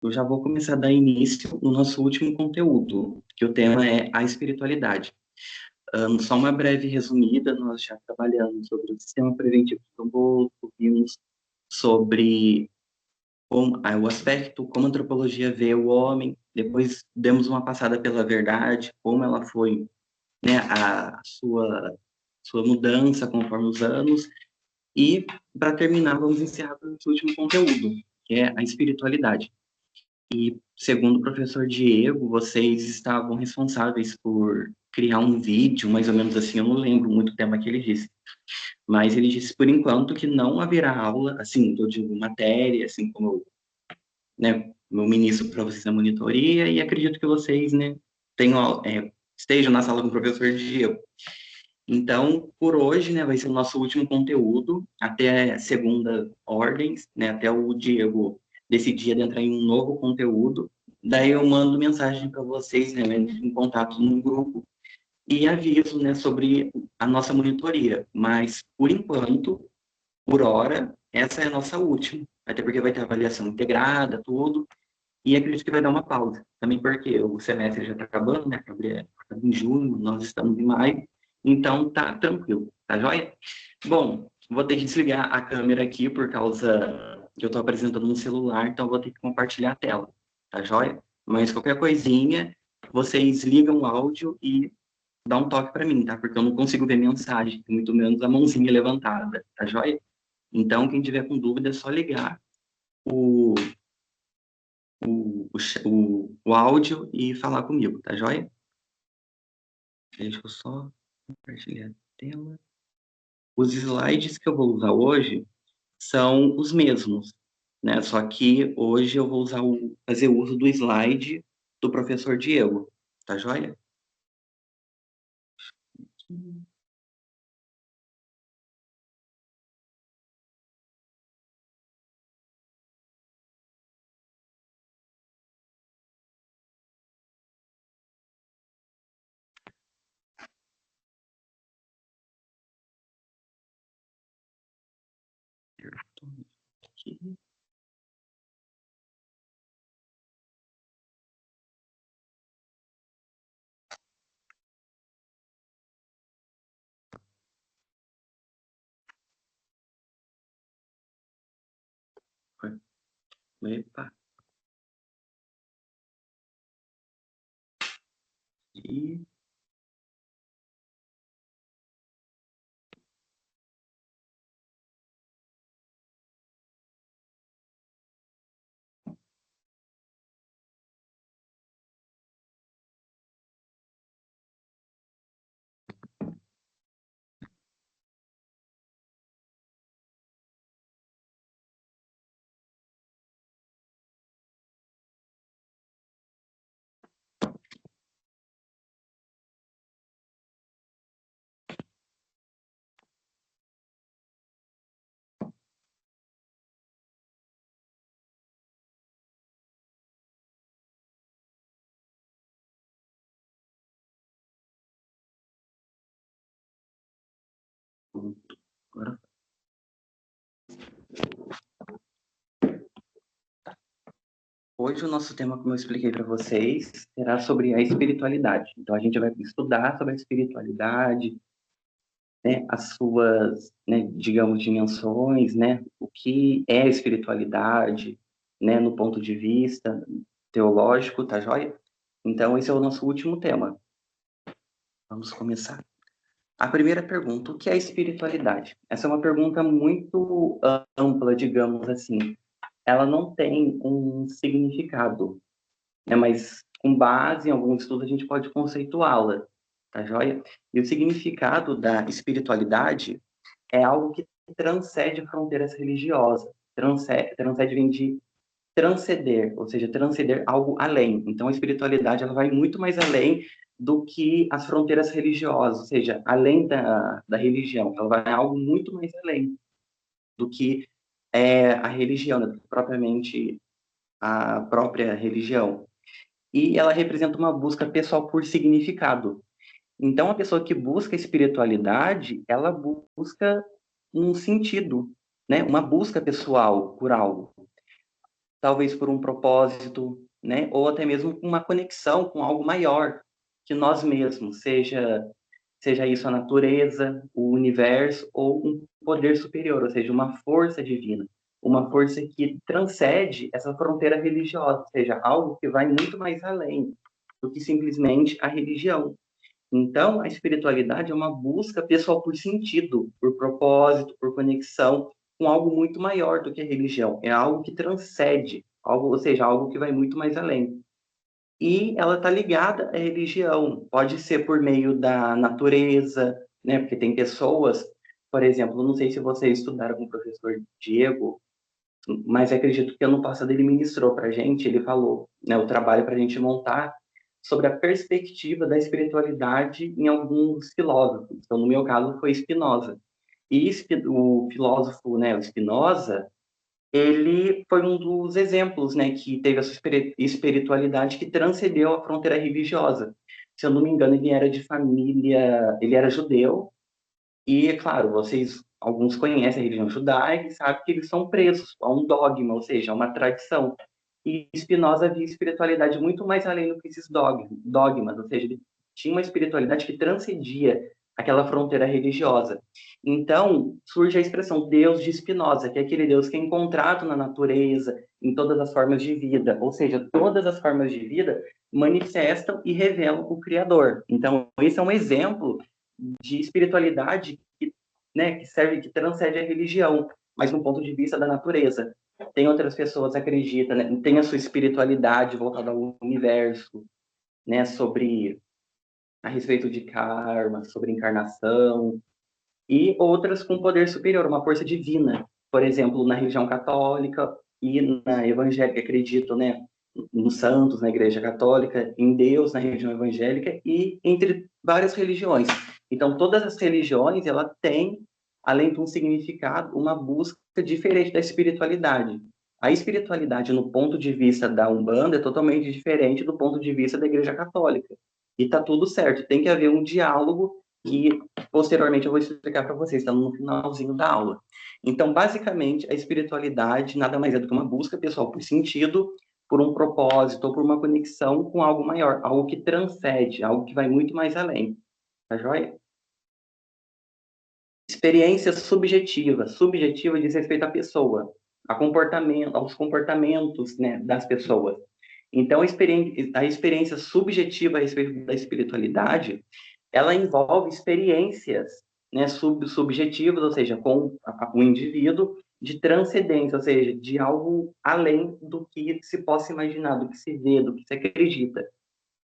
Eu já vou começar a dar início no nosso último conteúdo, que o tema é a espiritualidade. Só uma breve resumida, nós já trabalhamos sobre o sistema preventivo do aborto, vimos sobre o aspecto, como a antropologia vê o homem, depois demos uma passada pela verdade, como ela foi, né, a sua mudança conforme os anos, e, para terminar, vamos encerrar com o último conteúdo, que é a espiritualidade. E, segundo o professor Diego, vocês estavam responsáveis por criar um vídeo, mais ou menos assim, eu não lembro muito o tema que ele disse, mas ele disse, por enquanto, que não haverá aula, assim, eu digo, matéria, assim como, né, meu ministro para vocês na monitoria, e acredito que vocês, né, estejam na sala com o professor Diego. Então, por hoje, né, vai ser o nosso último conteúdo, até segunda ordens, né, até o Diego decidir adentrar em um novo conteúdo. Daí eu mando mensagem para vocês, né, em contato no grupo, e aviso, né, sobre a nossa monitoria. Mas, por enquanto, por hora, essa é a nossa última. Até porque vai ter avaliação integrada, tudo, e acredito que vai dar uma pausa. Também porque o semestre já está acabando, né? Acaba em junho, nós estamos em maio, então tá tranquilo, tá joia? Bom, vou ter que desligar a câmera aqui por causa que eu estou apresentando no celular, então vou ter que compartilhar a tela, tá joia? Mas qualquer coisinha, vocês ligam o áudio e dá um toque para mim, tá? Porque eu não consigo ver mensagem, muito menos a mãozinha levantada, tá joia? Então, quem tiver com dúvida, é só ligar o o áudio e falar comigo, tá joia? Deixa eu só compartilhar a tela. Os slides que eu vou usar hoje são os mesmos, né? Só que hoje eu vou fazer uso do slide do professor Diego, tá joia? Aqui. Epa. E agora, hoje o nosso tema, como eu expliquei para vocês, será sobre a espiritualidade. Então a gente vai estudar sobre a espiritualidade, né, as suas, né, digamos, dimensões, né, o que é a espiritualidade, né, no ponto de vista teológico, tá joia? Então, esse é o nosso último tema. Vamos começar. A primeira pergunta, o que é espiritualidade? Essa é uma pergunta muito ampla, digamos assim. Ela não tem um significado, né, mas com base em algum estudo a gente pode conceituá-la, tá joia? E o significado da espiritualidade é algo que transcende fronteiras religiosas. Transcende vem de transcender, ou seja, transcender algo além. Então, a espiritualidade ela vai muito mais além do que as fronteiras religiosas, ou seja, além da religião. Ela vai algo muito mais além do que a religião, né, propriamente a própria religião. E ela representa uma busca pessoal por significado. Então, a pessoa que busca espiritualidade, ela busca um sentido, né? Uma busca pessoal por algo. talvez por um propósito, né? Ou até mesmo uma conexão com algo maior que nós mesmos, seja isso a natureza, o universo ou um poder superior, ou seja, uma força divina, uma força que transcende essa fronteira religiosa, ou seja, algo que vai muito mais além do que simplesmente a religião. Então, a espiritualidade é uma busca pessoal por sentido, por propósito, por conexão com algo muito maior do que a religião. É algo que transcende, algo, ou seja, algo que vai muito mais além. E ela está ligada à religião. Pode ser por meio da natureza, né? Porque tem pessoas, por exemplo, não sei se vocês estudaram com o professor Diego, mas acredito que ano passado ele ministrou para a gente, ele falou, né, o trabalho para a gente montar sobre a perspectiva da espiritualidade em alguns filósofos. Então, no meu caso, foi Spinoza. E o filósofo, né, o Spinoza, ele foi um dos exemplos, né, que teve a sua espiritualidade que transcendeu a fronteira religiosa. Se eu não me engano, ele era de família, ele era judeu, e, é claro, vocês, alguns conhecem a religião judaica e sabem que eles são presos a um dogma, ou seja, a uma tradição. E Spinoza via espiritualidade muito mais além do que esses dogmas, ou seja, ele tinha uma espiritualidade que transcendia aquela fronteira religiosa. Então, surge a expressão Deus de Spinoza, que é aquele Deus que é encontrado na natureza, em todas as formas de vida, ou seja, todas as formas de vida manifestam e revelam o Criador. Então, esse é um exemplo de espiritualidade que, né, que serve, que transcende a religião, mas no ponto de vista da natureza. Tem outras pessoas que acreditam, né, tem a sua espiritualidade voltada ao universo, né, sobre a respeito de karma, sobre encarnação, e outras com poder superior, uma força divina. Por exemplo, na religião católica e na evangélica acreditam, né, nos santos na Igreja Católica, em Deus na religião evangélica e entre várias religiões. Então, todas as religiões, ela tem, além de um significado, uma busca diferente da espiritualidade. A espiritualidade, no ponto de vista da Umbanda, é totalmente diferente do ponto de vista da Igreja Católica. E está tudo certo, tem que haver um diálogo que posteriormente eu vou explicar para vocês, estamos no finalzinho da aula. Então, basicamente, a espiritualidade nada mais é do que uma busca pessoal por sentido, por um propósito ou por uma conexão com algo maior, algo que transcende, algo que vai muito mais além. Tá joia? Experiência subjetiva. Subjetiva diz respeito à pessoa, aos comportamentos, né, das pessoas. Então, a experiência subjetiva a respeito da espiritualidade, ela envolve experiências, né, subjetivas, ou seja, com o indivíduo, de transcendência, ou seja, de algo além do que se possa imaginar, do que se vê, do que se acredita.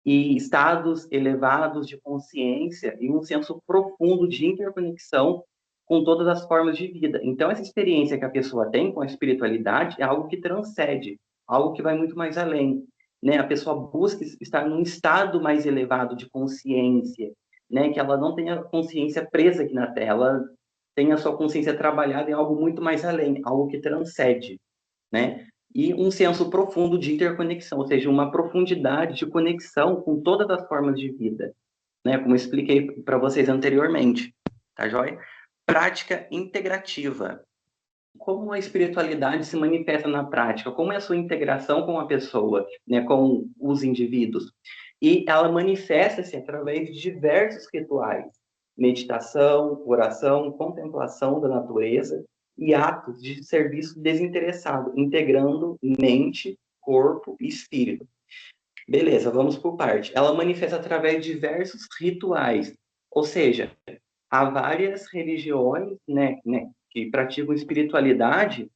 E estados elevados de consciência e um senso profundo de interconexão com todas as formas de vida. Então, essa experiência que a pessoa tem com a espiritualidade é algo que transcende, algo que vai muito mais além, né? A pessoa busca estar num estado mais elevado de consciência, né? Que ela não tenha a consciência presa aqui na Terra, ela tenha a sua consciência trabalhada em algo muito mais além, algo que transcende, né? E um senso profundo de interconexão, ou seja, uma profundidade de conexão com todas as formas de vida, né? Como eu expliquei para vocês anteriormente, tá joia? Prática integrativa. Como a espiritualidade se manifesta na prática? Como é a sua integração com a pessoa, né? Com os indivíduos? E ela manifesta-se através de diversos rituais, meditação, oração, contemplação da natureza e atos de serviço desinteressado, integrando mente, corpo e espírito. Beleza, vamos por parte. Ela manifesta através de diversos rituais, ou seja, há várias religiões, né, que praticam espiritualidade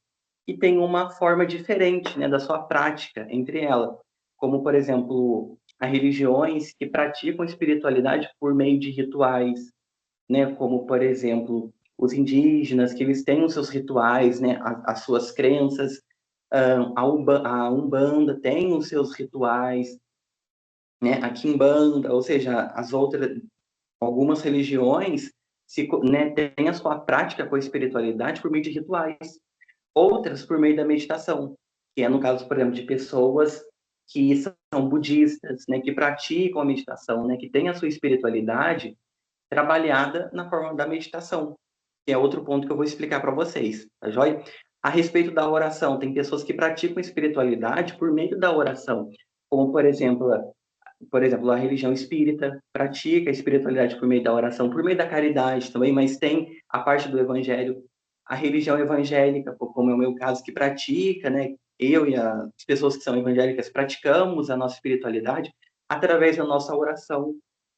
e têm uma forma diferente, né, da sua prática entre elas, como, por exemplo, há religiões que praticam espiritualidade por meio de rituais, né, como, por exemplo, os indígenas, que eles têm os seus rituais, né, as suas crenças, a Umbanda tem os seus rituais, né, a Quimbanda, ou seja, as outras, algumas religiões né, têm a sua prática com a espiritualidade por meio de rituais, outras por meio da meditação, que é no caso, por exemplo, de pessoas que são budistas, né, que praticam a meditação, né, que têm a sua espiritualidade trabalhada na forma da meditação, que é outro ponto que eu vou explicar para vocês, tá joia? A respeito da oração, tem pessoas que praticam espiritualidade por meio da oração, como, por exemplo, a religião espírita pratica a espiritualidade por meio da oração, por meio da caridade também, mas tem a parte do evangelho. A religião evangélica, como é o meu caso, que pratica, né? Eu e as pessoas que são evangélicas praticamos a nossa espiritualidade através da nossa oração.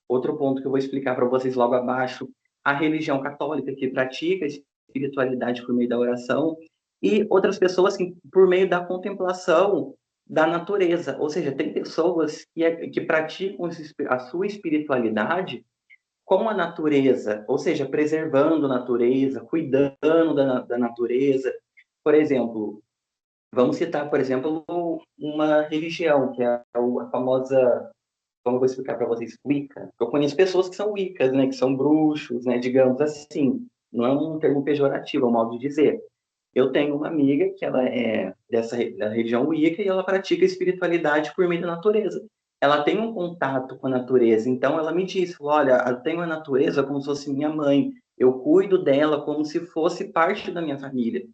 Outro ponto que eu vou explicar para vocês logo abaixo, a religião católica, que pratica a espiritualidade por meio da oração, e outras pessoas que, por meio da contemplação da natureza. Ou seja, tem pessoas que praticam a sua espiritualidade com a natureza, ou seja, preservando a natureza, cuidando da natureza. Por exemplo, vamos citar, por exemplo, uma religião, que é a famosa, como eu vou explicar para vocês, Wicca. Eu conheço pessoas que são Wiccas, né, que são bruxos, né, digamos assim. Não é um termo pejorativo, é um modo de dizer. Eu tenho uma amiga que ela é da região Wicca e ela pratica espiritualidade por meio da natureza. Ela tem um contato com a natureza, então ela me disse, olha, eu tenho a natureza como se fosse minha mãe, eu cuido dela como se fosse parte da minha família.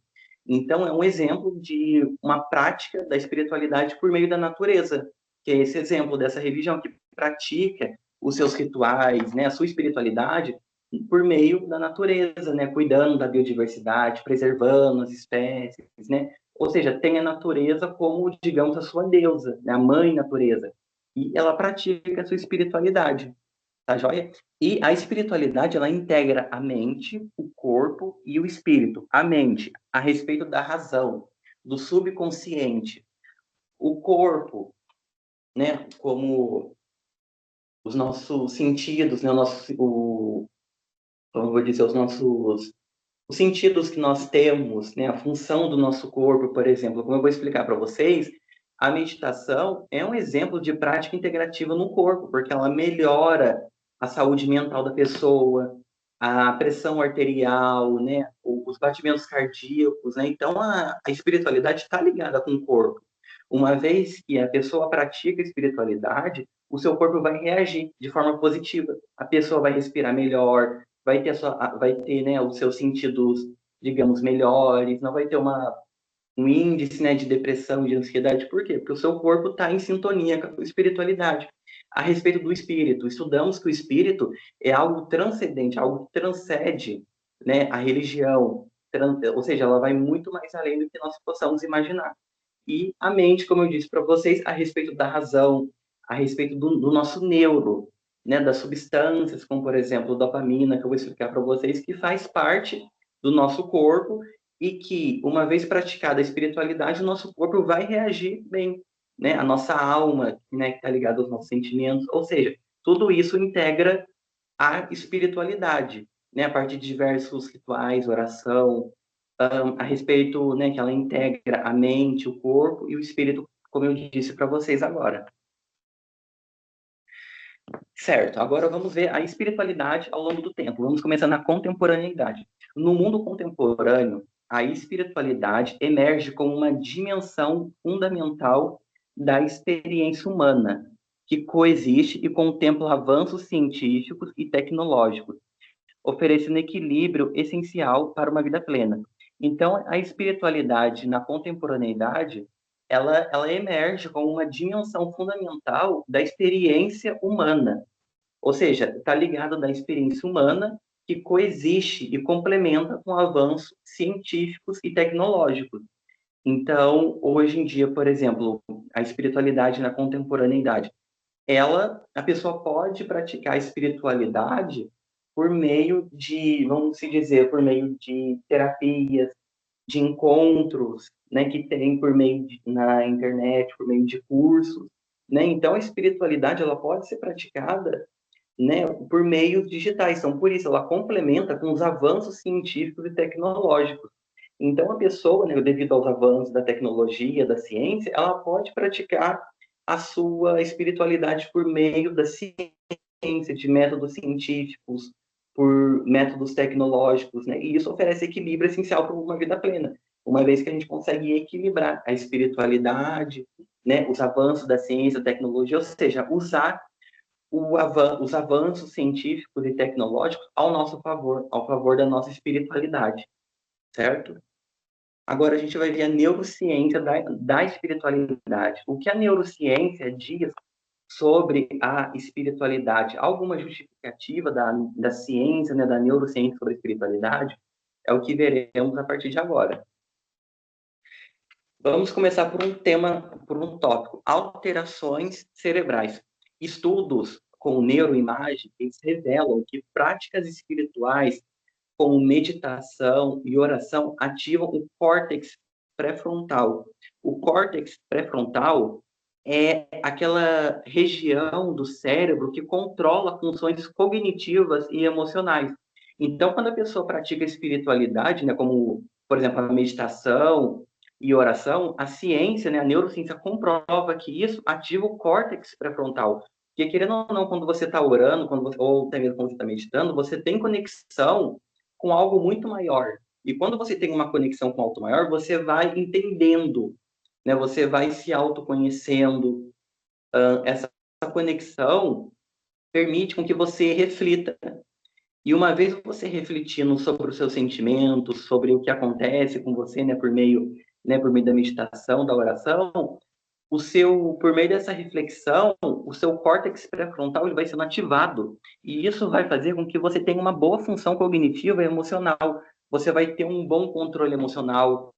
Então é um exemplo de uma prática da espiritualidade por meio da natureza, que é esse exemplo dessa religião que pratica os seus rituais, né, a sua espiritualidade por meio da natureza, né? Cuidando da biodiversidade, preservando as espécies, né? Ou seja, tem a natureza como, digamos, a sua deusa, né? A mãe natureza. E ela pratica a sua espiritualidade, tá joia? E a espiritualidade, ela integra a mente, o corpo e o espírito. A mente, a respeito da razão, do subconsciente. O corpo, né? Como os nossos sentidos, né? Como eu vou dizer, os sentidos que nós temos, né, a função do nosso corpo, por exemplo, como eu vou explicar para vocês, a meditação é um exemplo de prática integrativa no corpo, porque ela melhora a saúde mental da pessoa, a pressão arterial, né, os batimentos cardíacos, né? Então a espiritualidade está ligada com o corpo. Uma vez que a pessoa pratica a espiritualidade, o seu corpo vai reagir de forma positiva. A pessoa vai respirar melhor, vai ter, né, os seus sentidos, digamos, melhores, não vai ter um índice, né, de depressão, de ansiedade. Por quê? Porque o seu corpo está em sintonia com a espiritualidade. A respeito do espírito, estudamos que o espírito é algo transcendente, algo que transcende, né, a religião, ou seja, ela vai muito mais além do que nós possamos imaginar. E a mente, como eu disse para vocês, a respeito da razão, a respeito do nosso neuro, né, das substâncias, como por exemplo, dopamina, que eu vou explicar para vocês, que faz parte do nosso corpo e que, uma vez praticada a espiritualidade, o nosso corpo vai reagir bem, né? A nossa alma, né, que está ligada aos nossos sentimentos, ou seja, tudo isso integra a espiritualidade, né? A partir de diversos rituais, oração, a respeito, né, que ela integra a mente, o corpo e o espírito, como eu disse para vocês agora. Certo, agora vamos ver a espiritualidade ao longo do tempo. Vamos começar na contemporaneidade. No mundo contemporâneo, a espiritualidade emerge como uma dimensão fundamental da experiência humana, que coexiste e contempla avanços científicos e tecnológicos, oferecendo equilíbrio essencial para uma vida plena. Então, a espiritualidade na contemporaneidade, ela emerge como uma dimensão fundamental da experiência humana, ou seja, está ligada da experiência humana que coexiste e complementa com avanços científicos e tecnológicos. Então, hoje em dia, por exemplo, a espiritualidade na contemporaneidade, a pessoa pode praticar a espiritualidade por meio de, vamos se dizer, por meio de terapias, de encontros, né, que tem na internet, por meio de cursos, né? Então a espiritualidade ela pode ser praticada, né, por meios digitais. Então por isso ela complementa com os avanços científicos e tecnológicos. Então a pessoa, né, devido aos avanços da tecnologia, da ciência, ela pode praticar a sua espiritualidade por meio da ciência, de métodos científicos, por métodos tecnológicos, né? E isso oferece equilíbrio essencial para uma vida plena, uma vez que a gente consegue equilibrar a espiritualidade, né, os avanços da ciência, da tecnologia, ou seja, usar os avanços científicos e tecnológicos ao nosso favor, ao favor da nossa espiritualidade, certo? Agora a gente vai ver a neurociência da espiritualidade. O que a neurociência diz sobre a espiritualidade? Alguma justificativa da ciência, né, da neurociência sobre a espiritualidade? É o que veremos a partir de agora. Vamos começar por um tema, por um tópico: alterações cerebrais. Estudos com neuroimagem, eles revelam que práticas espirituais como meditação e oração ativam o córtex pré-frontal. O córtex pré-frontal é aquela região do cérebro que controla funções cognitivas e emocionais. Então, quando a pessoa pratica espiritualidade, né, como, por exemplo, a meditação e oração, a ciência, né, a neurociência comprova que isso ativa o córtex pré-frontal. Porque, querendo ou não, quando você está orando, ou até mesmo quando você está meditando, você tem conexão com algo muito maior. E quando você tem uma conexão com algo maior, você vai entendendo, né? Você vai se autoconhecendo. Essa conexão permite com que você reflita. E uma vez você refletindo sobre os seus sentimentos, sobre o que acontece com você, por meio da meditação, da oração, por meio dessa reflexão, o seu córtex pré-frontal ele vai sendo ativado. E isso vai fazer com que você tenha uma boa função cognitiva e emocional. Você vai ter um bom controle emocional,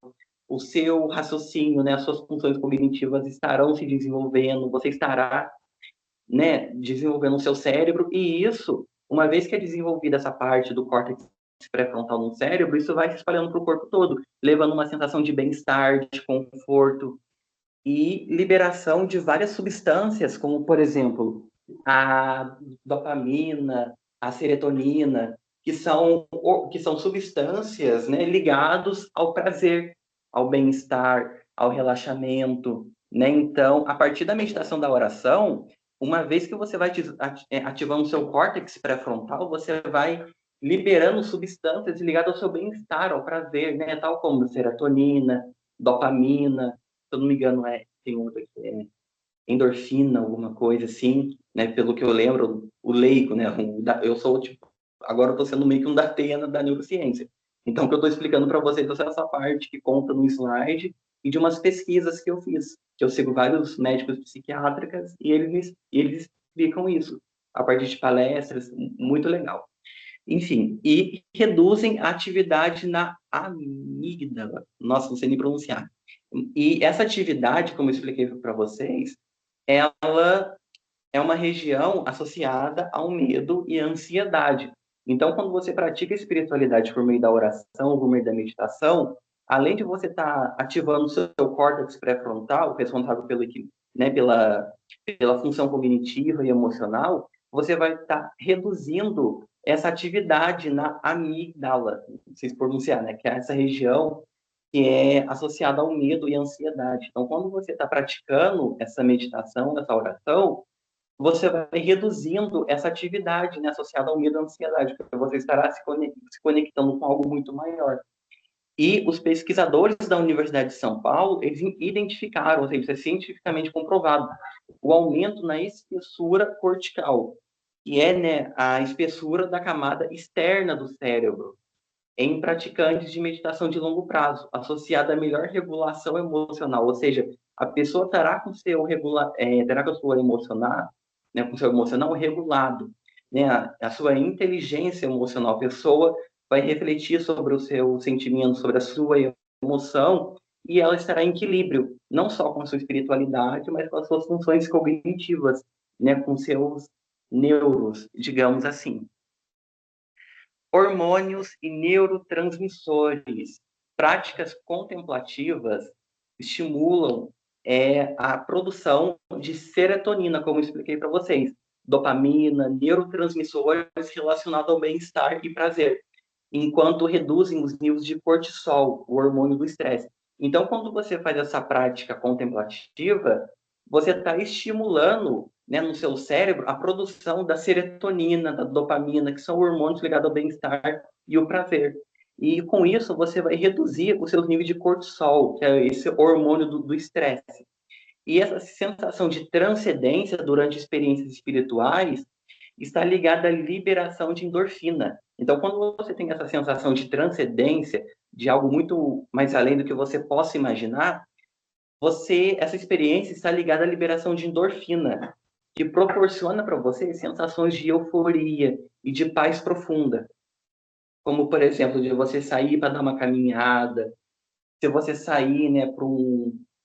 o seu raciocínio, né, as suas funções cognitivas estarão se desenvolvendo, você estará, né, desenvolvendo o seu cérebro, e isso, uma vez que é desenvolvida essa parte do córtex pré-frontal no cérebro, isso vai se espalhando para o corpo todo, levando uma sensação de bem-estar, de conforto, e liberação de várias substâncias, como, por exemplo, a dopamina, a serotonina, que são substâncias, né, ligadas ao prazer, ao bem-estar, ao relaxamento. Né? Então, a partir da meditação da oração, uma vez que você vai ativando o seu córtex pré-frontal, você vai liberando substâncias ligadas ao seu bem-estar, ao prazer, né? Tal como serotonina, dopamina, se eu não me engano, tem outra que é endorfina, alguma coisa assim, né? Pelo que eu lembro, o leigo, né? Eu sou, tipo, agora eu tô sendo meio que um da Atena da neurociência. Então, o que eu estou explicando para vocês é essa parte que conta no slide e de umas pesquisas que eu fiz, que eu sigo vários médicos psiquiátricas e eles explicam isso a partir de palestras, muito legal. Enfim, e reduzem a atividade na amígdala. Nossa, não sei nem pronunciar. E essa atividade, como eu expliquei para vocês, ela é uma região associada ao medo e à ansiedade. Então, quando você pratica espiritualidade por meio da oração, por meio da meditação, além de você estar ativando o seu córtex pré-frontal, responsável né, pela função cognitiva e emocional, você vai estar reduzindo essa atividade na amígdala, não sei se pronunciar, né, que é essa região que é associada ao medo e à ansiedade. Então, quando você está praticando essa meditação, essa oração, você vai reduzindo essa atividade, né, associada ao medo e à ansiedade, porque você estará se conectando com algo muito maior. E os pesquisadores da Universidade de São Paulo, eles identificaram, ou seja, isso é cientificamente comprovado, o aumento na espessura cortical, que é, né, a espessura da camada externa do cérebro, em praticantes de meditação de longo prazo, associada à melhor regulação emocional, ou seja, a pessoa terá com a sua emocional, né, com o seu emocional regulado, né, a sua inteligência emocional, a pessoa vai refletir sobre o seu sentimento, sobre a sua emoção, e ela estará em equilíbrio, não só com a sua espiritualidade, mas com as suas funções cognitivas, né, com seus neuros, digamos assim. Hormônios e neurotransmissores. Práticas contemplativas estimulam a produção de serotonina, como eu expliquei para vocês, dopamina, neurotransmissores relacionados ao bem-estar e prazer, enquanto reduzem os níveis de cortisol, o hormônio do estresse. Então, quando você faz essa prática contemplativa, você está estimulando, né, no seu cérebro a produção da serotonina, da dopamina, que são hormônios ligados ao bem-estar e o prazer. E com isso você vai reduzir os seus níveis de cortisol, que é esse hormônio do estresse. E essa sensação de transcendência durante experiências espirituais, está ligada à liberação de endorfina. Então, quando você tem essa sensação de transcendência, de algo muito mais além do que você possa imaginar, essa experiência está ligada à liberação de endorfina, que proporciona para você sensações de euforia e de paz profunda. Como, por exemplo, de você sair para dar uma caminhada, se você sair, né, para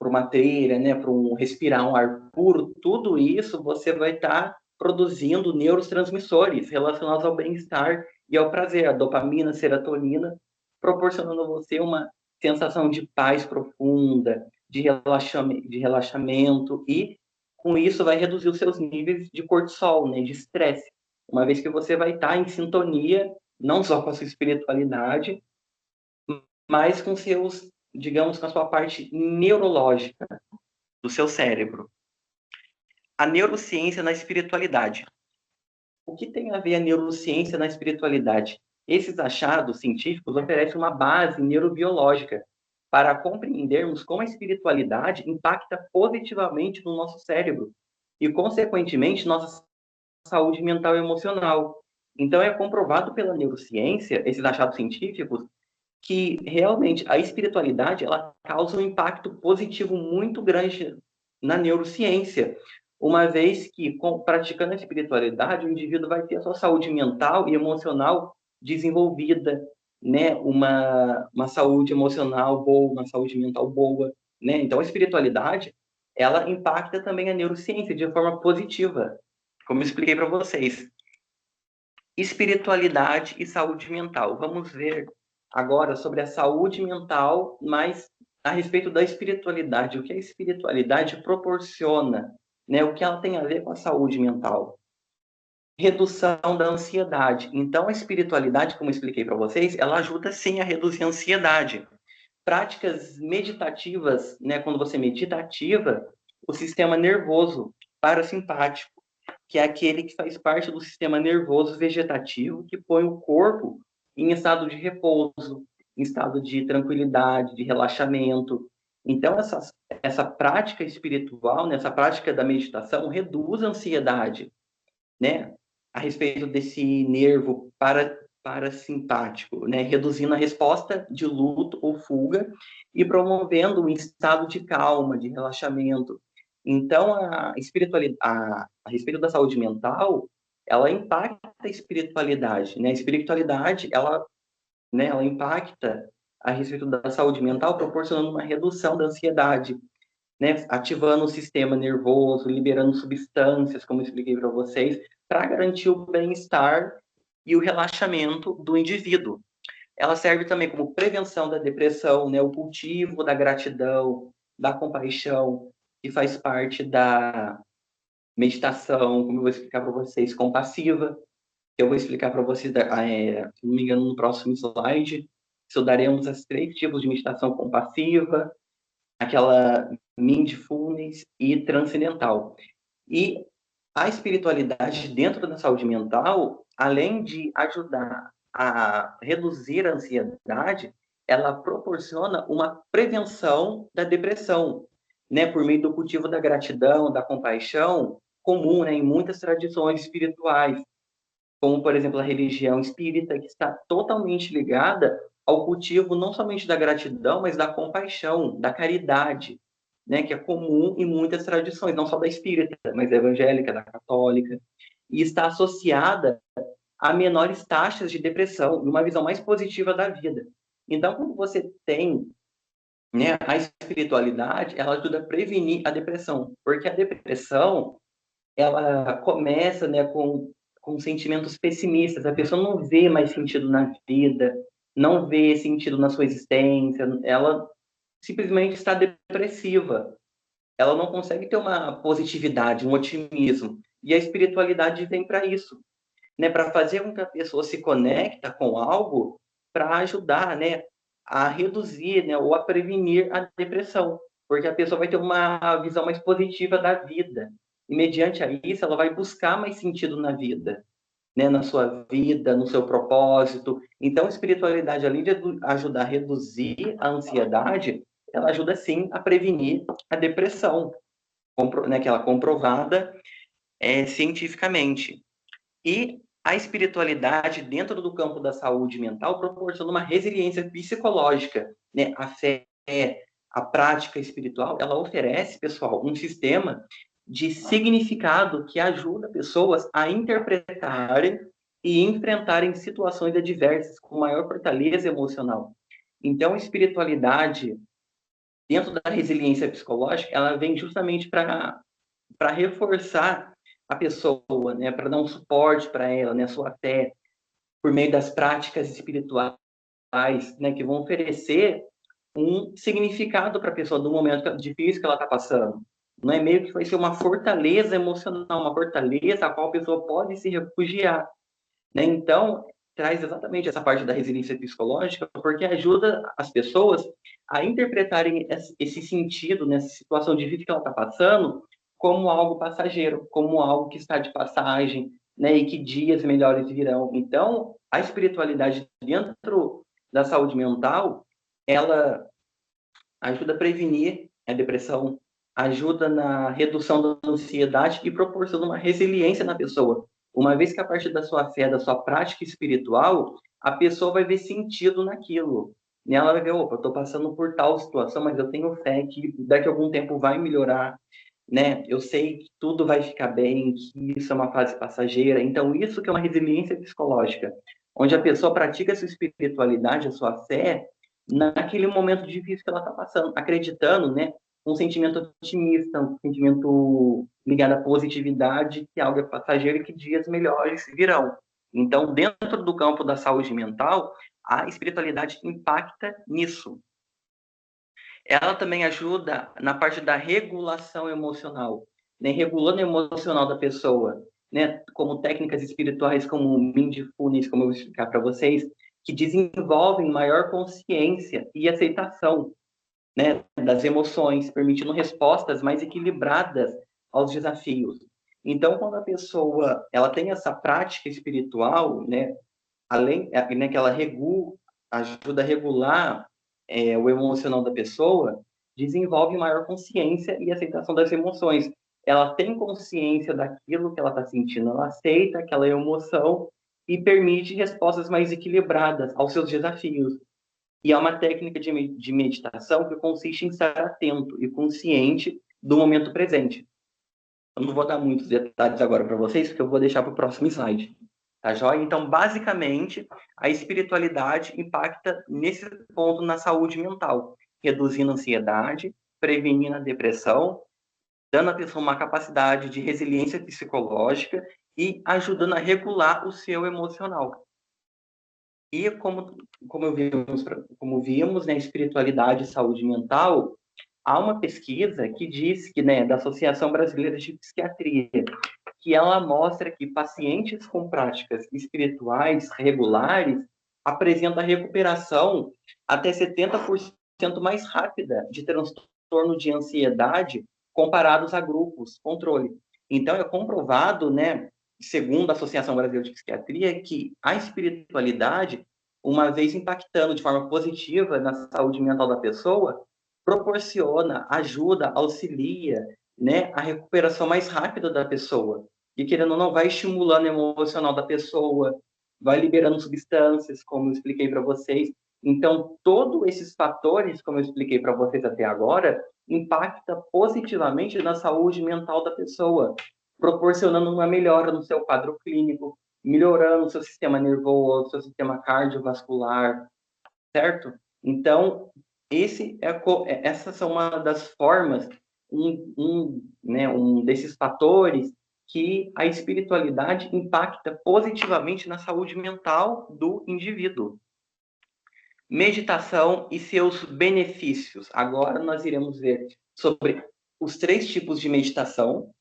uma trilha, né, respirar um ar puro, tudo isso você vai estar produzindo neurotransmissores relacionados ao bem-estar e ao prazer, a dopamina, a serotonina, proporcionando a você uma sensação de paz profunda, de relaxamento e com isso vai reduzir os seus níveis de cortisol, né, de estresse, uma vez que você vai estar em sintonia não só com a sua espiritualidade, mas com seus, digamos, com a sua parte neurológica do seu cérebro. A neurociência na espiritualidade. O que tem a ver a neurociência na espiritualidade? Esses achados científicos oferecem uma base neurobiológica para compreendermos como a espiritualidade impacta positivamente no nosso cérebro e, consequentemente, nossa saúde mental e emocional. Então, é comprovado pela neurociência, esses achados científicos, que realmente a espiritualidade ela causa um impacto positivo muito grande na neurociência, uma vez que praticando a espiritualidade o indivíduo vai ter a sua saúde mental e emocional desenvolvida, né, uma saúde emocional boa, uma saúde mental boa, né? Então a espiritualidade ela impacta também a neurociência de forma positiva, como eu expliquei para vocês. Espiritualidade e saúde mental. Vamos ver agora sobre a saúde mental, mas a respeito da espiritualidade. O que a espiritualidade proporciona, né? O que ela tem a ver com a saúde mental? Redução da ansiedade. Então, a espiritualidade, como eu expliquei para vocês, ela ajuda sim a reduzir a ansiedade. Práticas meditativas, né? Quando você medita, ativa o sistema nervoso parasimpático, que é aquele que faz parte do sistema nervoso vegetativo, que põe o corpo em estado de repouso, em estado de tranquilidade, de relaxamento. Então, essa prática espiritual, né, essa prática da meditação, reduz a ansiedade, né, a respeito desse nervo parasimpático, né, reduzindo a resposta de luto ou fuga e promovendo um estado de calma, de relaxamento. Então, a respeito da saúde mental, ela impacta a espiritualidade, né? A espiritualidade, ela impacta a respeito da saúde mental, proporcionando uma redução da ansiedade, né, ativando o sistema nervoso, liberando substâncias, como eu expliquei para vocês, para garantir o bem-estar e o relaxamento do indivíduo. Ela serve também como prevenção da depressão, né, o cultivo da gratidão, da compaixão, que faz parte da meditação, como eu vou explicar para vocês, compassiva, que eu vou explicar para vocês, se não me engano, no próximo slide. Estudaremos os 3 tipos de meditação compassiva, aquela mindfulness e transcendental. E a espiritualidade dentro da saúde mental, além de ajudar a reduzir a ansiedade, ela proporciona uma prevenção da depressão, né, por meio do cultivo da gratidão, da compaixão, comum, né, em muitas tradições espirituais, como, por exemplo, a religião espírita, que está totalmente ligada ao cultivo não somente da gratidão, mas da compaixão, da caridade, né, que é comum em muitas tradições, não só da espírita, mas da evangélica, da católica, e está associada a menores taxas de depressão e uma visão mais positiva da vida. Então, quando você tem, né, a espiritualidade, ela ajuda a prevenir a depressão, porque a depressão ela começa, né, com sentimentos pessimistas. A pessoa não vê mais sentido na vida, não vê sentido na sua existência, ela simplesmente está depressiva. Ela não consegue ter uma positividade, um otimismo. E a espiritualidade vem para isso, né, para fazer com que a pessoa se conecta com algo para ajudar, né, a reduzir, né, ou a prevenir a depressão, porque a pessoa vai ter uma visão mais positiva da vida. E mediante a isso, ela vai buscar mais sentido na vida, né, na sua vida, no seu propósito. Então, a espiritualidade, além de ajudar a reduzir a ansiedade, ela ajuda sim a prevenir a depressão, né, que ela é comprovada cientificamente. E a espiritualidade, dentro do campo da saúde mental, proporciona uma resiliência psicológica, né? A fé, a prática espiritual, ela oferece, pessoal, um sistema de significado que ajuda pessoas a interpretarem e enfrentarem situações adversas com maior fortaleza emocional. Então, a espiritualidade, dentro da resiliência psicológica, ela vem justamente para reforçar a pessoa, né, para dar um suporte para ela, né, a sua fé, por meio das práticas espirituais, né, que vão oferecer um significado para a pessoa do momento difícil que ela está passando. Não é meio que vai ser uma fortaleza emocional, uma fortaleza a qual a pessoa pode se refugiar, né? Então, traz exatamente essa parte da resiliência psicológica, porque ajuda as pessoas a interpretarem esse sentido, nessa situação difícil que ela está passando, como algo passageiro, como algo que está de passagem, né? E que dias melhores virão. Então, a espiritualidade dentro da saúde mental, ela ajuda a prevenir a depressão, ajuda na redução da ansiedade e proporciona uma resiliência na pessoa. Uma vez que a partir da sua fé, da sua prática espiritual, a pessoa vai ver sentido naquilo. E ela vai ver, opa, eu estou passando por tal situação, mas eu tenho fé que daqui a algum tempo vai melhorar, né? Eu sei que tudo vai ficar bem, que isso é uma fase passageira. Então, isso que é uma resiliência psicológica, onde a pessoa pratica a sua espiritualidade, a sua fé, naquele momento difícil que ela está passando, acreditando, né? Um sentimento otimista, um sentimento ligado à positividade, que algo é passageiro e que dias melhores virão. Então, dentro do campo da saúde mental, a espiritualidade impacta nisso. Ela também ajuda na parte da regulação emocional, né? Regulando o emocional da pessoa, né? Como técnicas espirituais como mindfulness, como eu vou explicar para vocês, que desenvolvem maior consciência e aceitação, né, das emoções, permitindo respostas mais equilibradas aos desafios. Então, quando a pessoa ela tem essa prática espiritual, né, além, né, que ela ajuda a regular o emocional da pessoa, desenvolve maior consciência e aceitação das emoções. Ela tem consciência daquilo que ela está sentindo, ela aceita aquela emoção e permite respostas mais equilibradas aos seus desafios. E é uma técnica de meditação que consiste em estar atento e consciente do momento presente. Eu não vou dar muitos detalhes agora para vocês, porque eu vou deixar para o próximo slide. Tá joia? Então, basicamente, a espiritualidade impacta nesse ponto na saúde mental, reduzindo a ansiedade, prevenindo a depressão, dando à pessoa uma capacidade de resiliência psicológica e ajudando a regular o seu emocional. E como vimos, né, espiritualidade e saúde mental, há uma pesquisa que diz que, né, da Associação Brasileira de Psiquiatria, que ela mostra que pacientes com práticas espirituais regulares apresentam a recuperação até 70% mais rápida de transtorno de ansiedade comparados a grupos controle. Então, é comprovado, né, segundo a Associação Brasileira de Psiquiatria, que a espiritualidade, uma vez impactando de forma positiva na saúde mental da pessoa, proporciona, ajuda, auxilia, né, a recuperação mais rápida da pessoa. E querendo ou não, vai estimulando o emocional da pessoa, vai liberando substâncias, como eu expliquei para vocês. Então, todos esses fatores, como eu expliquei para vocês até agora, impacta positivamente na saúde mental da pessoa, proporcionando uma melhora no seu quadro clínico, melhorando o seu sistema nervoso, seu sistema cardiovascular, certo? Então, essas são uma das formas, né, um desses fatores que a espiritualidade impacta positivamente na saúde mental do indivíduo. Meditação e seus benefícios. Agora nós iremos ver sobre os 3 tipos de meditação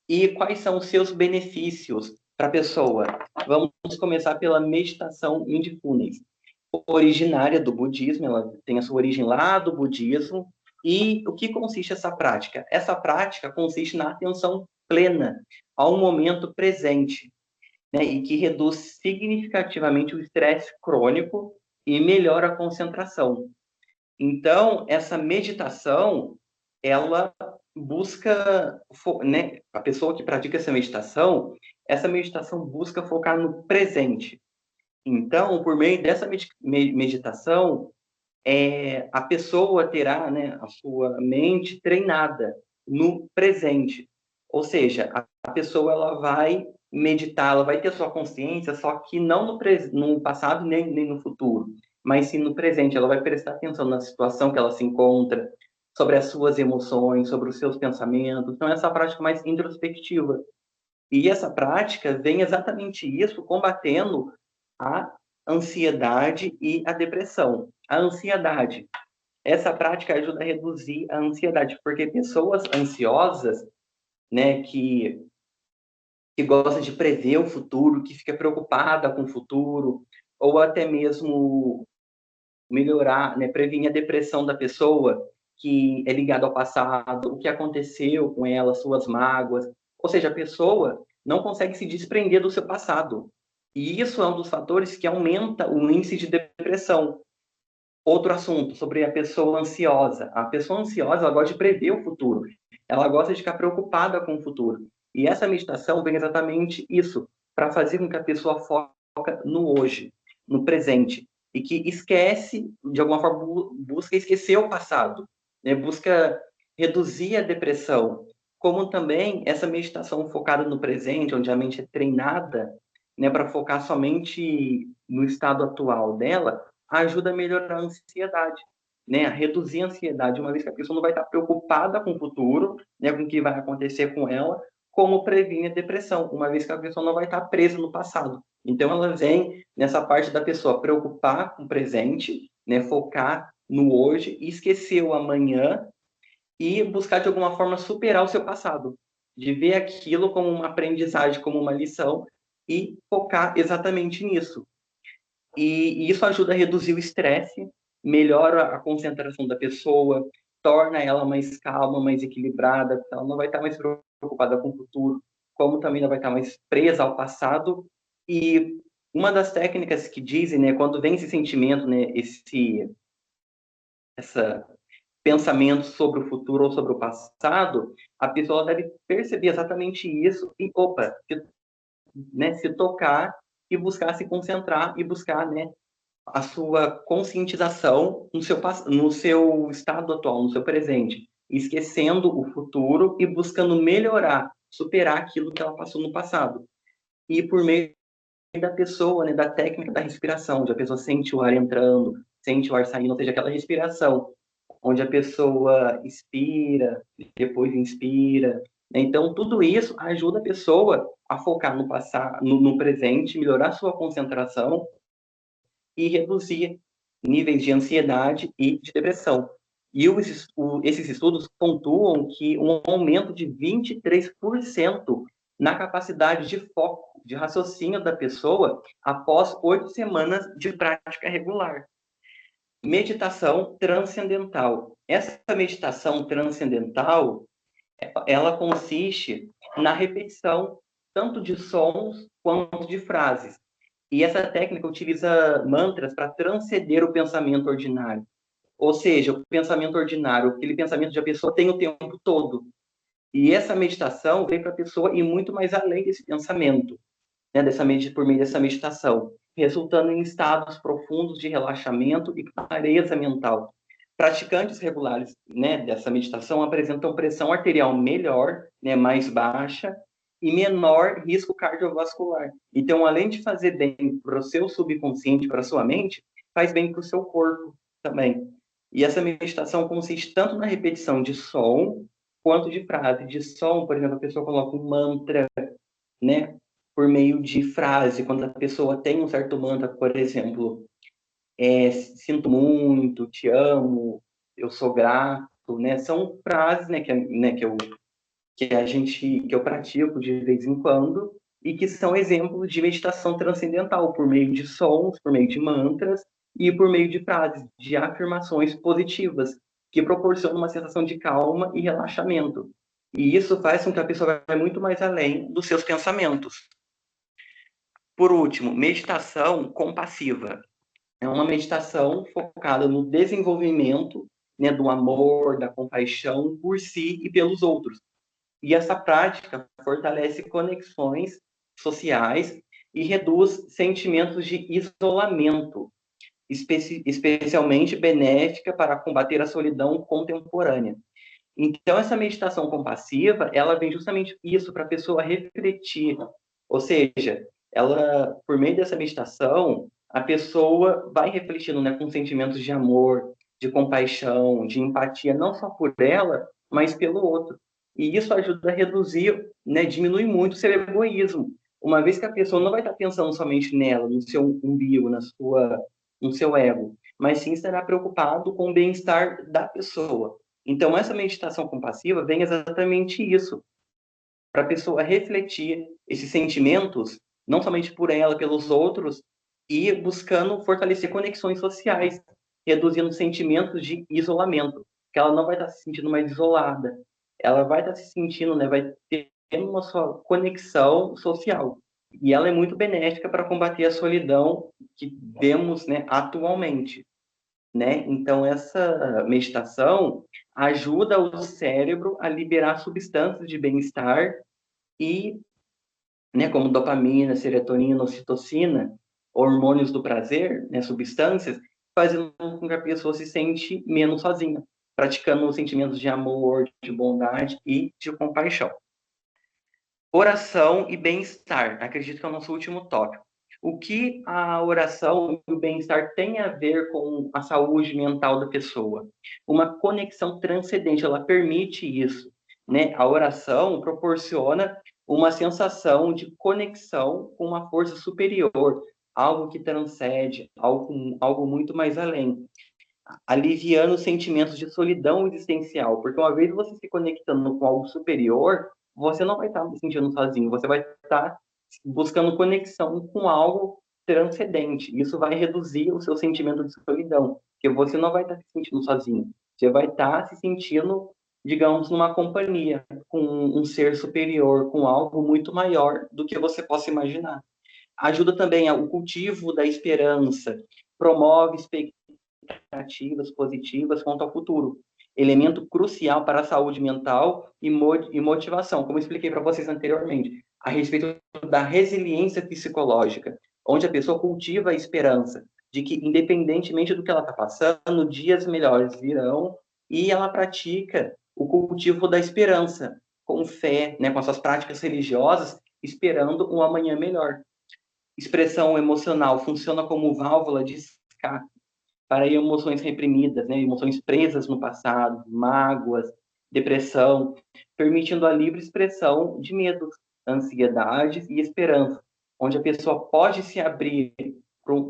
e quais são os seus benefícios para a pessoa. Vamos começar pela meditação mindfulness, originária do budismo, ela tem a sua origem lá do budismo. E o que consiste essa prática? Essa prática consiste na atenção plena ao momento presente, né, e que reduz significativamente o estresse crônico e melhora a concentração. Então, essa meditação, ela busca, né, a pessoa que pratica essa meditação, essa meditação busca focar no presente. Então, por meio dessa meditação, a pessoa terá, né, a sua mente treinada no presente. Ou seja, a pessoa ela vai meditar, ela vai ter sua consciência, só que não no passado nem no futuro, mas sim no presente. Ela vai prestar atenção na situação que ela se encontra, sobre as suas emoções, sobre os seus pensamentos. Então, essa prática mais introspectiva. E essa prática vem exatamente isso, combatendo a ansiedade e a depressão. A ansiedade. Essa prática ajuda a reduzir a ansiedade, porque pessoas ansiosas, né, que gosta de prever o futuro, que fica preocupada com o futuro, ou até mesmo melhorar, né, prevenir a depressão da pessoa que é ligada ao passado, o que aconteceu com ela, suas mágoas. Ou seja, a pessoa não consegue se desprender do seu passado. E isso é um dos fatores que aumenta o índice de depressão. Outro assunto sobre a pessoa ansiosa. A pessoa ansiosa, ela gosta de prever o futuro. Ela gosta de ficar preocupada com o futuro. E essa meditação vem exatamente isso, para fazer com que a pessoa foca no hoje, no presente, e que esquece, de alguma forma, busca esquecer o passado, né? Busca reduzir a depressão. Como também essa meditação focada no presente, onde a mente é treinada, né, para focar somente no estado atual dela, ajuda a melhorar a ansiedade, né? A reduzir a ansiedade, uma vez que a pessoa não vai estar preocupada com o futuro, né, com o que vai acontecer com ela, como previne a depressão, uma vez que a pessoa não vai estar presa no passado. Então, ela vem nessa parte da pessoa preocupar com o presente, né, focar no hoje, esquecer o amanhã e buscar, de alguma forma, superar o seu passado, de ver aquilo como uma aprendizagem, como uma lição e focar exatamente nisso. E isso ajuda a reduzir o estresse, melhora a concentração da pessoa, torna ela mais calma, mais equilibrada, ela não vai estar mais preocupada com o futuro, como também não vai estar mais presa ao passado. E uma das técnicas que dizem, né, quando vem esse sentimento, né, essa pensamento sobre o futuro ou sobre o passado, a pessoa deve perceber exatamente isso e, opa, né, se tocar e buscar se concentrar e buscar, né, a sua conscientização no seu estado atual, no seu presente, esquecendo o futuro e buscando melhorar, superar aquilo que ela passou no passado. E por meio da pessoa, né, da técnica da respiração, onde a pessoa sente o ar entrando, sente o ar saindo, ou seja, aquela respiração, onde a pessoa expira, depois inspira. Então, tudo isso ajuda a pessoa a focar no passado, no presente, melhorar sua concentração e reduzir níveis de ansiedade e de depressão. E esses estudos pontuam que um aumento de 23% na capacidade de foco, de raciocínio da pessoa após 8 semanas de prática regular. Meditação transcendental. Essa meditação transcendental, ela consiste na repetição tanto de sons quanto de frases. E essa técnica utiliza mantras para transcender o pensamento ordinário. Ou seja, o pensamento ordinário, aquele pensamento que a pessoa tem o tempo todo. E essa meditação vem para a pessoa ir muito mais além desse pensamento, né, por meio dessa meditação, resultando em estados profundos de relaxamento e clareza mental. Praticantes regulares, né, dessa meditação apresentam pressão arterial melhor, né, mais baixa, e menor risco cardiovascular. Então, além de fazer bem para o seu subconsciente, para a sua mente, faz bem para o seu corpo também. E essa meditação consiste tanto na repetição de som quanto de frase. De som, por exemplo, a pessoa coloca um mantra, né, por meio de frase. Quando a pessoa tem um certo mantra, por exemplo, sinto muito, te amo, eu sou grato, né? São frases, né, que eu pratico de vez em quando e que são exemplos de meditação transcendental por meio de sons, por meio de mantras e por meio de frases, de afirmações positivas que proporcionam uma sensação de calma e relaxamento. E isso faz com que a pessoa vá muito mais além dos seus pensamentos. Por último, meditação compassiva. É uma meditação focada no desenvolvimento, né, do amor, da compaixão por si e pelos outros. E essa prática fortalece conexões sociais e reduz sentimentos de isolamento, especialmente benéfica para combater a solidão contemporânea. Então, essa meditação compassiva, ela vem justamente isso, para a pessoa refletir. Ou seja, ela, por meio dessa meditação, a pessoa vai refletindo, né, com sentimentos de amor, de compaixão, de empatia, não só por ela, mas pelo outro. E isso ajuda a reduzir, né, diminui muito o seu egoísmo. Uma vez que a pessoa não vai estar pensando somente nela, no seu umbigo, no seu ego, mas sim estará preocupado com o bem-estar da pessoa. Então, essa meditação compassiva vem exatamente isso, para a pessoa refletir esses sentimentos, não somente por ela, pelos outros, e buscando fortalecer conexões sociais, reduzindo sentimentos de isolamento, que ela não vai estar se sentindo mais isolada, ela vai estar se sentindo, né, vai ter uma sua conexão social. E ela é muito benéfica para combater a solidão que vemos, né, atualmente, né? Então, essa meditação ajuda o cérebro a liberar substâncias de bem-estar e, né, como dopamina, serotonina, ocitocina, hormônios do prazer, né, substâncias, fazendo com que a pessoa se sente menos sozinha, praticando os sentimentos de amor, de bondade e de compaixão. Oração e bem-estar. Acredito que é o nosso último tópico. O que a oração e o bem-estar têm a ver com a saúde mental da pessoa? Uma conexão transcendente, ela permite isso, né? A oração proporciona uma sensação de conexão com uma força superior, algo que transcende, algo muito mais além, aliviando sentimentos de solidão existencial, porque uma vez você se conectando com algo superior, você não vai estar se sentindo sozinho, você vai estar buscando conexão com algo transcendente. Isso vai reduzir o seu sentimento de solidão, porque você não vai estar se sentindo sozinho, você vai estar se sentindo, digamos, numa companhia, com um ser superior, com algo muito maior do que você possa imaginar. Ajuda também o cultivo da esperança, promove expectativas positivas quanto ao futuro, elemento crucial para a saúde mental e motivação, como expliquei para vocês anteriormente, a respeito da resiliência psicológica, onde a pessoa cultiva a esperança de que, independentemente do que ela está passando, dias melhores virão, e ela pratica o cultivo da esperança, com fé, né, com as suas práticas religiosas, esperando um amanhã melhor. Expressão emocional funciona como válvula de escape para emoções reprimidas, né, emoções presas no passado, mágoas, depressão, permitindo a livre expressão de medos, ansiedades e esperança, onde a pessoa pode se abrir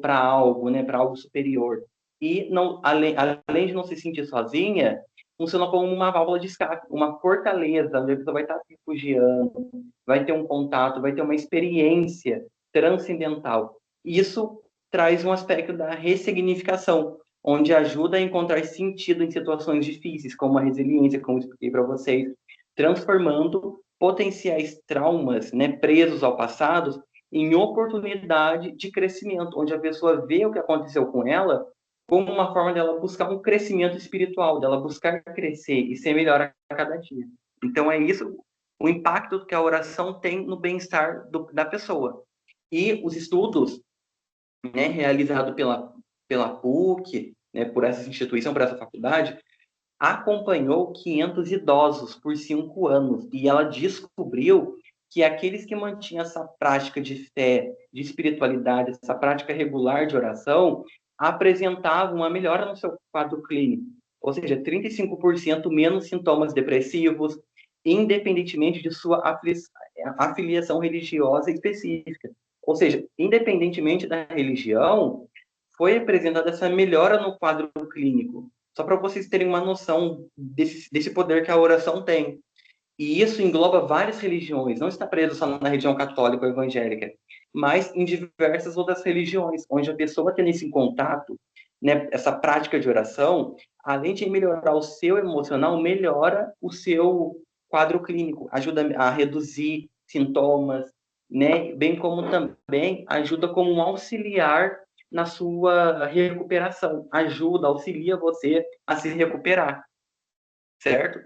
para algo, né, para algo superior. E não, além de não se sentir sozinha, funciona como uma válvula de escape, uma fortaleza, onde a pessoa vai estar se refugiando, vai ter um contato, vai ter uma experiência transcendental. Isso traz um aspecto da ressignificação, onde ajuda a encontrar sentido em situações difíceis, como a resiliência, como expliquei para vocês, transformando potenciais traumas, né, presos ao passado em oportunidade de crescimento, onde a pessoa vê o que aconteceu com ela como uma forma dela buscar um crescimento espiritual, dela buscar crescer e ser melhor a cada dia. Então é isso o impacto que a oração tem no bem-estar da pessoa. E os estudos, né, realizado pela PUC, né, por essa instituição, por essa faculdade, acompanhou 500 idosos por 5 anos e ela descobriu que aqueles que mantinham essa prática de fé, de espiritualidade, essa prática regular de oração, apresentavam uma melhora no seu quadro clínico, ou seja, 35% menos sintomas depressivos, independentemente de sua afiliação religiosa específica. Ou seja, independentemente da religião, foi apresentada essa melhora no quadro clínico. Só para vocês terem uma noção desse poder que a oração tem. E isso engloba várias religiões, não está preso só na religião católica ou evangélica, mas em diversas outras religiões, onde a pessoa tendo esse contato, né, essa prática de oração, além de melhorar o seu emocional, melhora o seu quadro clínico, ajuda a reduzir sintomas, né, bem como também ajuda como um auxiliar na sua recuperação, ajuda, auxilia você a se recuperar, certo?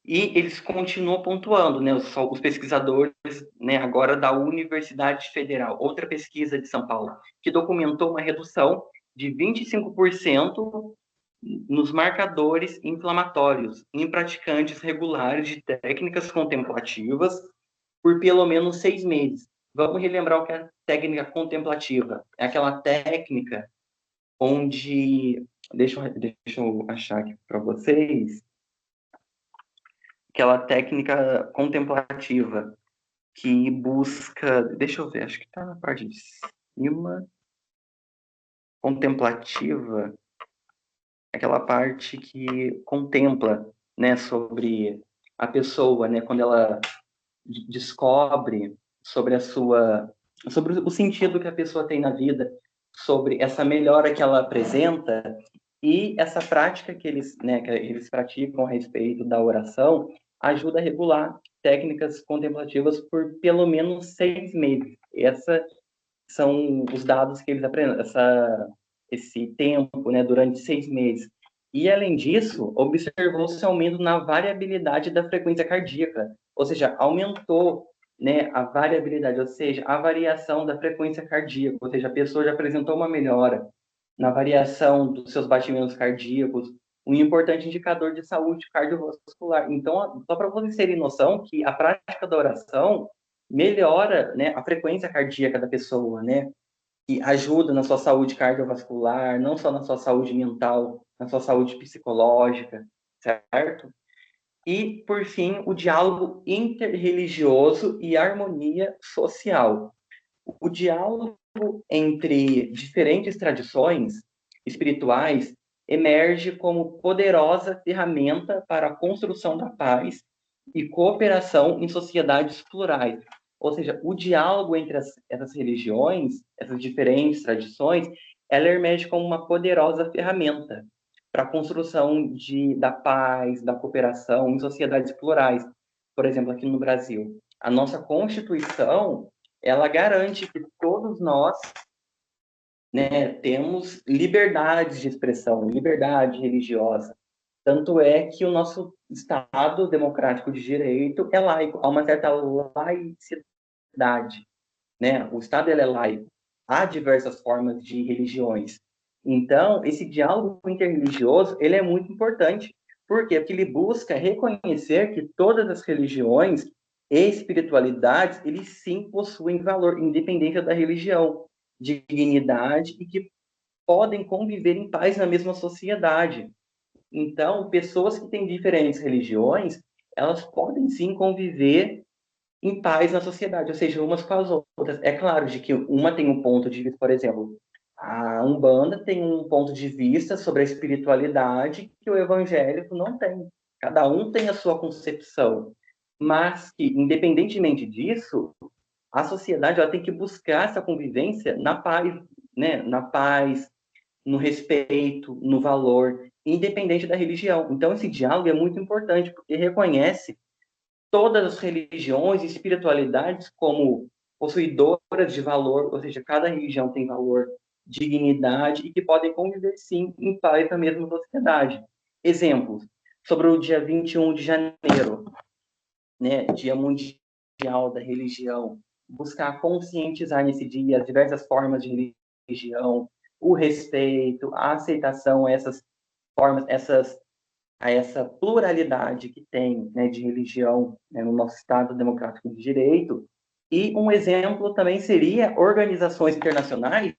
E eles continuam pontuando, né, os pesquisadores, né, agora da Universidade Federal, outra pesquisa de São Paulo, que documentou uma redução de 25% nos marcadores inflamatórios em praticantes regulares de técnicas contemplativas por pelo menos 6 meses. Vamos relembrar o que é a técnica contemplativa. É aquela técnica onde... Deixa eu achar aqui para vocês. Aquela técnica contemplativa que busca... Deixa eu ver, acho que está na parte de cima. Contemplativa, aquela parte que contempla, né, sobre a pessoa, né, quando ela descobre sobre a sua, sobre o sentido que a pessoa tem na vida, sobre essa melhora que ela apresenta e essa prática que eles, né, que eles praticam a respeito da oração ajuda a regular técnicas contemplativas por pelo menos 6 meses. Essa são os dados que eles aprendem, esse tempo, né, durante 6 meses. E, além disso, observou-se aumento na variabilidade da frequência cardíaca, ou seja, aumentou, né, a variabilidade, ou seja, a variação da frequência cardíaca, ou seja, a pessoa já apresentou uma melhora na variação dos seus batimentos cardíacos, um importante indicador de saúde cardiovascular. Então, só para vocês terem noção que a prática da oração melhora, né, a frequência cardíaca da pessoa, né, e ajuda na sua saúde cardiovascular, não só na sua saúde mental, na sua saúde psicológica, certo? E, por fim, o diálogo interreligioso e harmonia social. O diálogo entre diferentes tradições espirituais emerge como poderosa ferramenta para a construção da paz e cooperação em sociedades plurais. Ou seja, o diálogo entre essas religiões, essas diferentes tradições, ela emerge como uma poderosa ferramenta para a construção da paz, da cooperação em sociedades plurais. Por exemplo, aqui no Brasil, a nossa Constituição, ela garante que todos nós, né, temos liberdade de expressão, liberdade religiosa. Tanto é que o nosso Estado democrático de direito é laico, há uma certa laicidade, né? O Estado ele é laico. Há diversas formas de religiões. Então, esse diálogo interreligioso, ele é muito importante. Por quê? Porque ele busca reconhecer que todas as religiões e espiritualidades, eles sim possuem valor, independência da religião, dignidade e que podem conviver em paz na mesma sociedade. Então, pessoas que têm diferentes religiões, elas podem sim conviver em paz na sociedade, ou seja, umas com as outras. É claro de que uma tem um ponto de vista, por exemplo, a Umbanda tem um ponto de vista sobre a espiritualidade que o evangélico não tem. Cada um tem a sua concepção, mas que, independentemente disso, a sociedade ela tem que buscar essa convivência na paz, né? Na paz, no respeito, no valor, independente da religião. Então, esse diálogo é muito importante, porque reconhece todas as religiões e espiritualidades como possuidoras de valor, ou seja, cada religião tem valor, dignidade e que podem conviver, sim, em paz na mesma sociedade. Exemplos, sobre o dia 21 de janeiro, né, Dia Mundial da Religião, buscar conscientizar nesse dia as diversas formas de religião, o respeito, a aceitação a essas formas, a essa pluralidade que tem, né, de religião, né, no nosso Estado democrático de direito. E um exemplo também seria organizações internacionais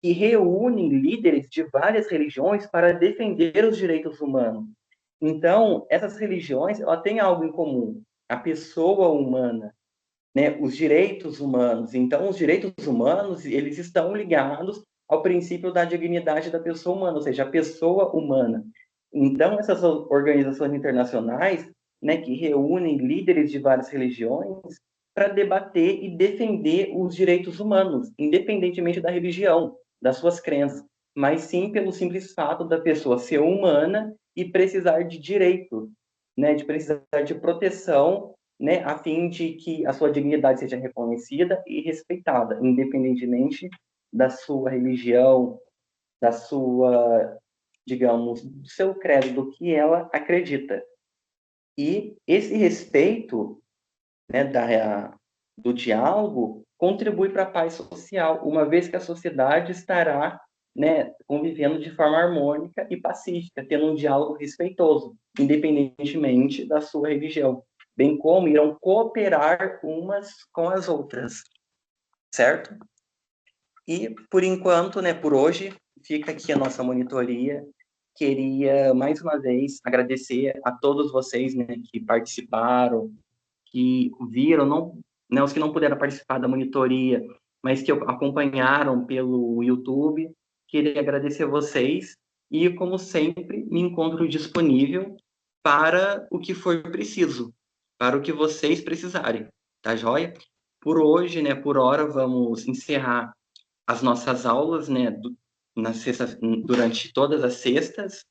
que reúnem líderes de várias religiões para defender os direitos humanos. Então, essas religiões, ela têm algo em comum, a pessoa humana, né, os direitos humanos. Então, os direitos humanos, eles estão ligados ao princípio da dignidade da pessoa humana, ou seja, a pessoa humana. Então, essas organizações internacionais, né, que reúnem líderes de várias religiões para debater e defender os direitos humanos, independentemente da religião, das suas crenças, mas sim pelo simples fato da pessoa ser humana e precisar de direito, né, de precisar de proteção, né, a fim de que a sua dignidade seja reconhecida e respeitada, independentemente da sua religião, da sua, digamos, do seu credo, do que ela acredita. E esse respeito, né, do diálogo contribui para a paz social, uma vez que a sociedade estará, né, convivendo de forma harmônica e pacífica, tendo um diálogo respeitoso, independentemente da sua religião, bem como irão cooperar umas com as outras, certo? E, por enquanto, né, por hoje, fica aqui a nossa monitoria. Queria, mais uma vez, agradecer a todos vocês, né, que participaram, que viram, não, né, os que não puderam participar da monitoria, mas que acompanharam pelo YouTube. Queria agradecer a vocês e, como sempre, me encontro disponível para o que for preciso, para o que vocês precisarem, tá joia? Por hoje, né, por hora, vamos encerrar as nossas aulas, né, durante todas as sextas,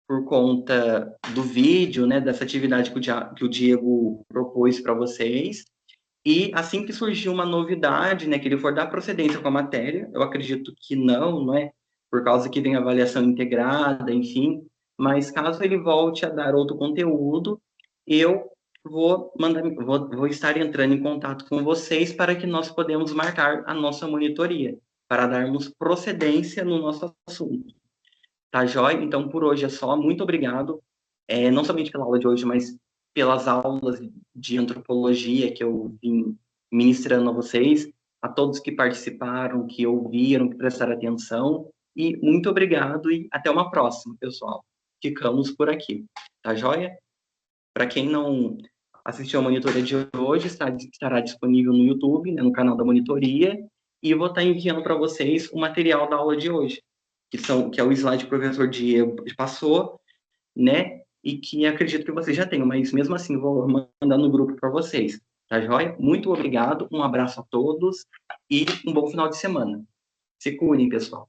por conta do vídeo, né, dessa atividade que o Diego propôs para vocês. E assim que surgir uma novidade, né, que ele for dar procedência com a matéria, eu acredito que não é? Por causa que vem avaliação integrada, enfim. Mas caso ele volte a dar outro conteúdo, eu vou estar entrando em contato com vocês para que nós podemos marcar a nossa monitoria, para darmos procedência no nosso assunto. Tá, joia? Então, por hoje é só. Muito obrigado, não somente pela aula de hoje, mas pelas aulas de antropologia que eu vim ministrando a vocês, a todos que participaram, que ouviram, que prestaram atenção. E muito obrigado e até uma próxima, pessoal. Ficamos por aqui. Tá, joia? Para quem não assistiu a monitoria de hoje, estará disponível no YouTube, né, no canal da monitoria, e eu vou estar enviando para vocês o material da aula de hoje, que é o slide que o professor Diego passou, né, e que acredito que vocês já tenham, mas mesmo assim vou mandar no grupo para vocês, tá joia? Muito obrigado, um abraço a todos e um bom final de semana. Se cuidem, pessoal.